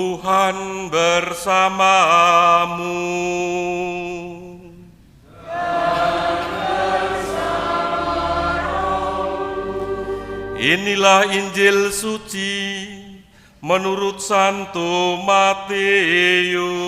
Tuhan bersamamu. Inilah Injil suci menurut Santo Matius.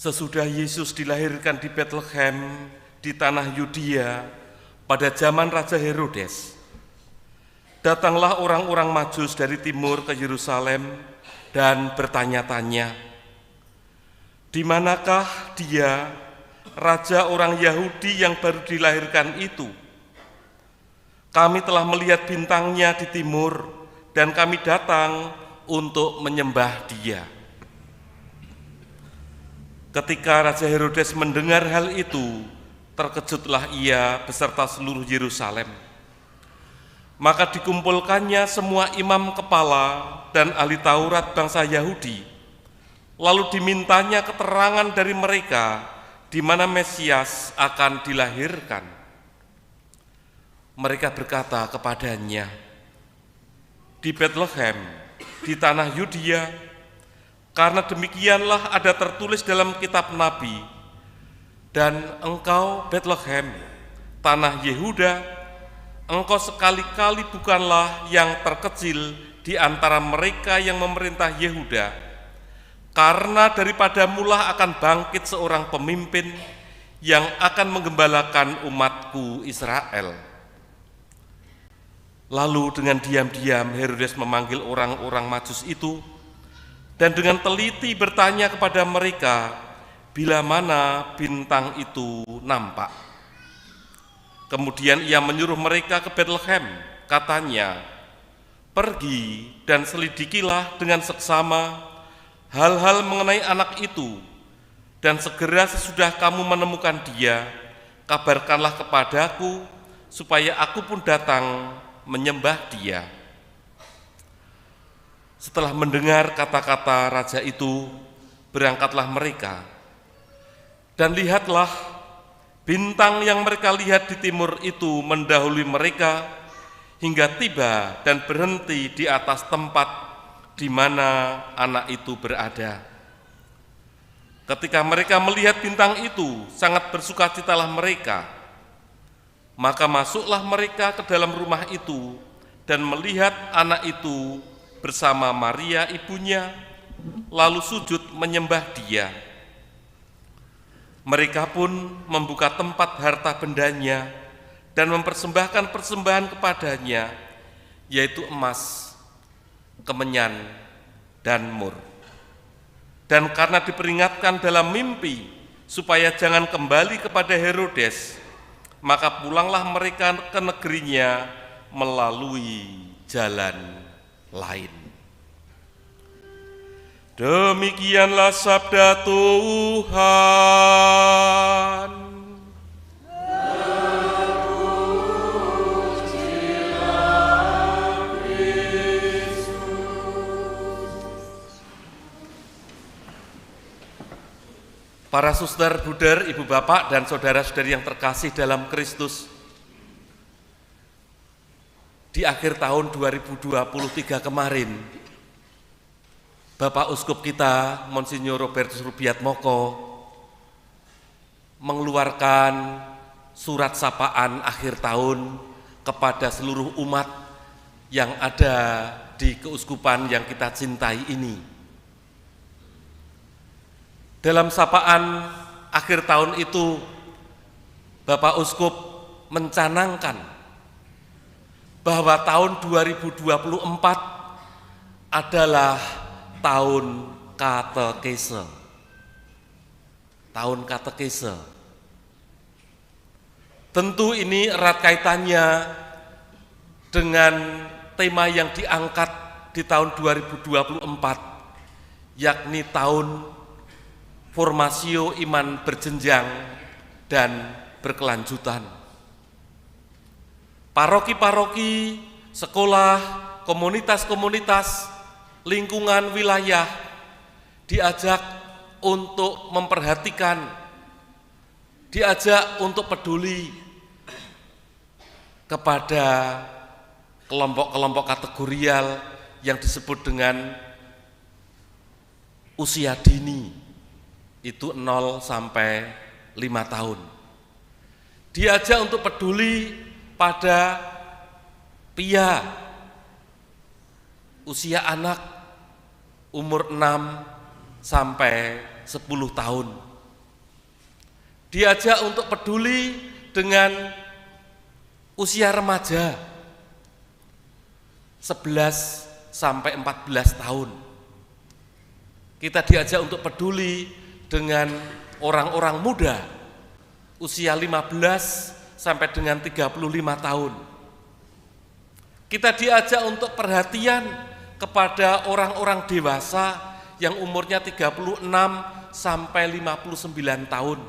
Sesudah Yesus dilahirkan di Betlehem di tanah Yudea pada zaman Raja Herodes, datanglah orang-orang Majus dari timur ke Yerusalem dan bertanya-tanya, "Di manakah dia, raja orang Yahudi yang baru dilahirkan itu? Kami telah melihat bintangnya di timur dan kami datang untuk menyembah dia." Ketika Raja Herodes mendengar hal itu, terkejutlah ia beserta seluruh Yerusalem. Maka dikumpulkannya semua imam kepala dan ahli Taurat bangsa Yahudi. Lalu dimintanya keterangan dari mereka di mana Mesias akan dilahirkan. Mereka berkata kepadanya, "Di Betlehem, di tanah Yudea, karena demikianlah ada tertulis dalam kitab Nabi, dan engkau Betlehem, tanah Yehuda, engkau sekali-kali bukanlah yang terkecil di antara mereka yang memerintah Yehuda, karena daripadamulah akan bangkit seorang pemimpin yang akan menggembalakan umatku Israel." Lalu dengan diam-diam Herodes memanggil orang-orang Majus itu dan dengan teliti bertanya kepada mereka bila mana bintang itu nampak. Kemudian ia menyuruh mereka ke Betlehem, katanya, "Pergi dan selidikilah dengan seksama hal-hal mengenai anak itu, dan segera sesudah kamu menemukan dia, kabarkanlah kepadaku supaya aku pun datang menyembah dia." Setelah mendengar kata-kata raja itu, berangkatlah mereka. Dan lihatlah, bintang yang mereka lihat di timur itu mendahului mereka hingga tiba dan berhenti di atas tempat di mana anak itu berada. Ketika mereka melihat bintang itu, sangat bersukacitalah mereka. Maka masuklah mereka ke dalam rumah itu dan melihat anak itu bersama Maria ibunya, lalu sujud menyembah dia. Mereka pun membuka tempat harta bendanya dan mempersembahkan persembahan kepadanya, yaitu emas, kemenyan, dan mur. Dan karena diperingatkan dalam mimpi supaya jangan kembali kepada Herodes, maka pulanglah mereka ke negerinya melalui jalan lain. Demikianlah sabda Tuhan. Para suster, buder, ibu bapak, dan saudara-saudari yang terkasih dalam Kristus, di akhir tahun 2023 kemarin, Bapak Uskup kita, Monsinyur Robertus Rubiatmoko, mengeluarkan surat sapaan akhir tahun kepada seluruh umat yang ada di keuskupan yang kita cintai ini. Dalam sapaan akhir tahun itu, Bapak Uskup mencanangkan bahwa tahun 2024 adalah tahun katekese. Tahun katekese. Tentu ini erat kaitannya dengan tema yang diangkat di tahun 2024, yakni tahun formasio iman berjenjang dan berkelanjutan. Paroki-paroki, sekolah, komunitas-komunitas, lingkungan wilayah diajak untuk memperhatikan, diajak untuk peduli kepada kelompok-kelompok kategorial yang disebut dengan usia dini, itu 0 sampai 5 tahun. Diajak untuk peduli pada pia, usia anak umur 6 sampai 10 tahun. Diajak untuk peduli dengan usia remaja 11 sampai 14 tahun. Kita diajak untuk peduli dengan orang-orang muda usia 15 sampai dengan 35 tahun. Kita diajak untuk perhatian kepada orang-orang dewasa yang umurnya 36 sampai 59 tahun.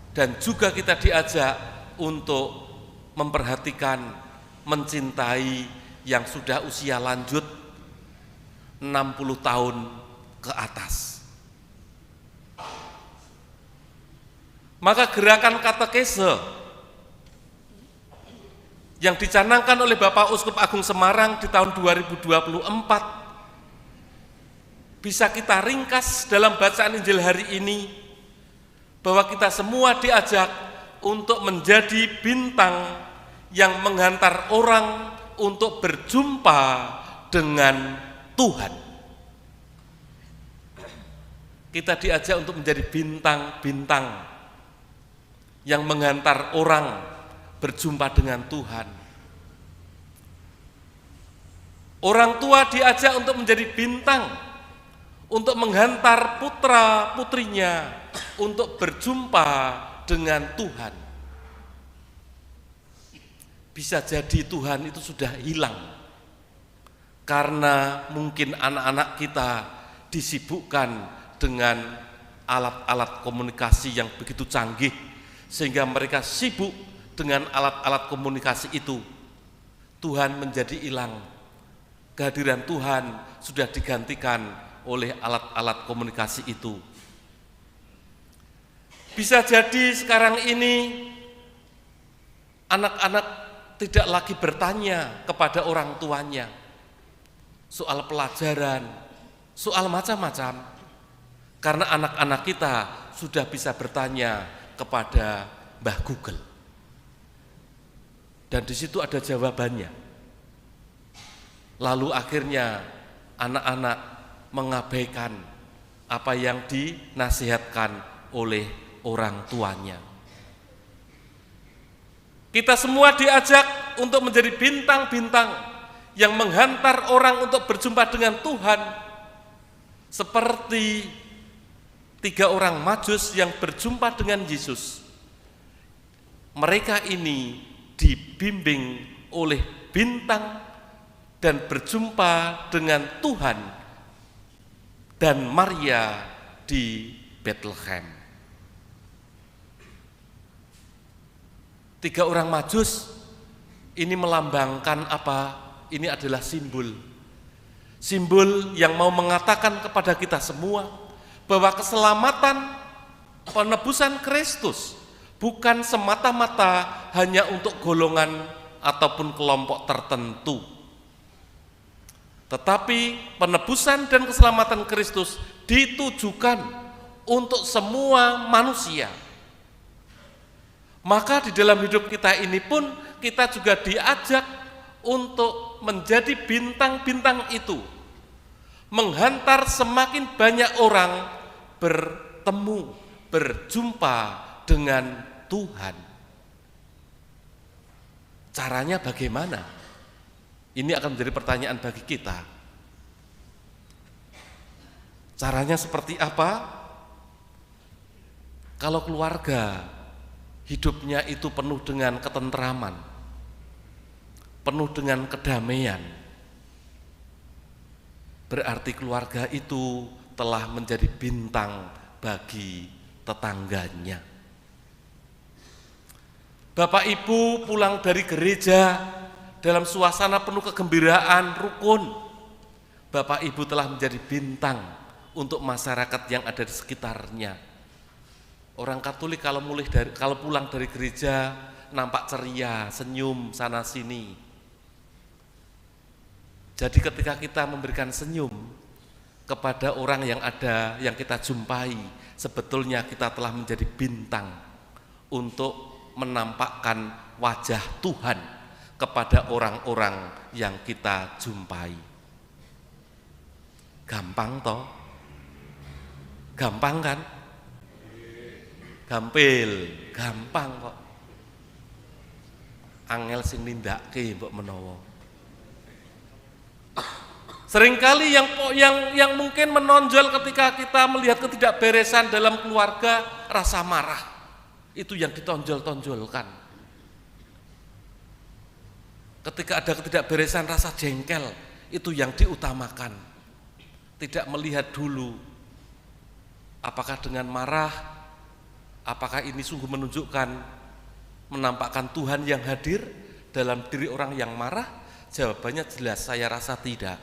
Dan juga kita diajak untuk memperhatikan, mencintai yang sudah usia lanjut 60 tahun ke atas. Maka gerakan katekese yang dicanangkan oleh Bapak Uskup Agung Semarang di tahun 2024 bisa kita ringkas dalam bacaan Injil hari ini, bahwa kita semua diajak untuk menjadi bintang yang menghantar orang untuk berjumpa dengan Tuhan. Kita diajak untuk menjadi bintang-bintang yang menghantar orang berjumpa dengan Tuhan. Orang tua diajak untuk menjadi bintang, untuk menghantar putra-putrinya untuk berjumpa dengan Tuhan. Bisa jadi Tuhan itu sudah hilang karena mungkin anak-anak kita disibukkan dengan alat-alat komunikasi yang begitu canggih, sehingga mereka sibuk dengan alat-alat komunikasi itu. Tuhan menjadi hilang. Kehadiran Tuhan sudah digantikan oleh alat-alat komunikasi itu. Bisa jadi sekarang ini anak-anak tidak lagi bertanya kepada orang tuanya soal pelajaran, soal macam-macam, karena anak-anak kita sudah bisa bertanya kepada Mbah Google, dan di situ ada jawabannya. Lalu akhirnya anak-anak mengabaikan apa yang dinasihatkan oleh orang tuanya. Kita semua diajak untuk menjadi bintang-bintang yang menghantar orang untuk berjumpa dengan Tuhan, seperti 3 orang Majus yang berjumpa dengan Yesus. Mereka ini dibimbing oleh bintang dan berjumpa dengan Tuhan dan Maria di Bethlehem. 3 orang Majus ini melambangkan apa? Ini adalah simbol yang mau mengatakan kepada kita semua bahwa keselamatan, penebusan Kristus bukan semata-mata hanya untuk golongan ataupun kelompok tertentu, tetapi penebusan dan keselamatan Kristus ditujukan untuk semua manusia. Maka di dalam hidup kita ini pun kita juga diajak untuk menjadi bintang-bintang itu, menghantar semakin banyak orang bertemu, berjumpa dengan Tuhan. Caranya bagaimana? Ini akan menjadi pertanyaan bagi kita. Caranya seperti apa? Kalau keluarga hidupnya itu penuh dengan ketentraman, penuh dengan kedamaian, berarti keluarga itu telah menjadi bintang bagi tetangganya. Bapak Ibu pulang dari gereja dalam suasana penuh kegembiraan, rukun. Bapak Ibu telah menjadi bintang untuk masyarakat yang ada di sekitarnya. Orang Katolik kalau pulang dari gereja nampak ceria, senyum sana sini. Jadi ketika kita memberikan senyum kepada orang yang ada, yang kita jumpai, sebetulnya kita telah menjadi bintang untuk menampakkan wajah Tuhan kepada orang-orang yang kita jumpai. Gampang toh? Gampang kan? Gampang kok. Angel sing nindake mbok menawa. Seringkali yang mungkin menonjol ketika kita melihat ketidakberesan dalam keluarga, rasa marah. Itu yang ditonjol-tonjolkan. Ketika ada ketidakberesan, rasa jengkel, itu yang diutamakan. Tidak melihat dulu apakah dengan marah, apakah ini sungguh menunjukkan, menampakkan Tuhan yang hadir dalam diri orang yang marah? Jawabannya jelas, saya rasa tidak.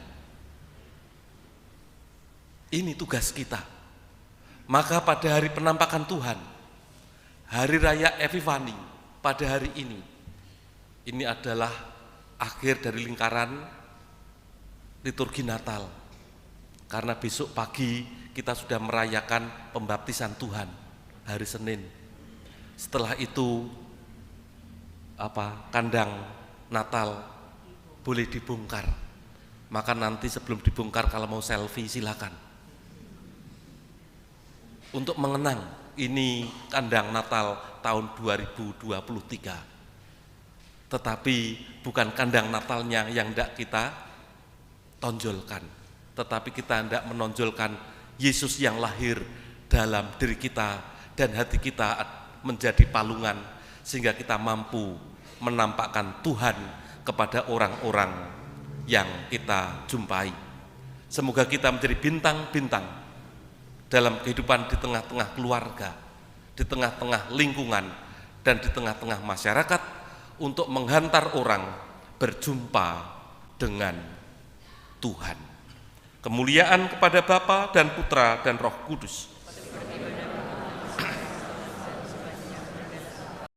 Ini tugas kita. Maka pada hari penampakan Tuhan, hari raya Epifani, pada hari ini adalah akhir dari lingkaran liturgi Natal. Karena besok pagi kita sudah merayakan pembaptisan Tuhan, hari Senin. Setelah itu kandang Natal boleh dibongkar. Maka nanti sebelum dibongkar kalau mau selfie silakan. Untuk mengenang ini kandang Natal tahun 2023. Tetapi bukan kandang Natalnya yang hendak kita tonjolkan, tetapi kita hendak menonjolkan Yesus yang lahir dalam diri kita dan hati kita menjadi palungan sehingga kita mampu menampakkan Tuhan kepada orang-orang yang kita jumpai. Semoga kita menjadi bintang-bintang dalam kehidupan di tengah-tengah keluarga, di tengah-tengah lingkungan, dan di tengah-tengah masyarakat untuk menghantar orang berjumpa dengan Tuhan. Kemuliaan kepada Bapa dan Putra dan Roh Kudus,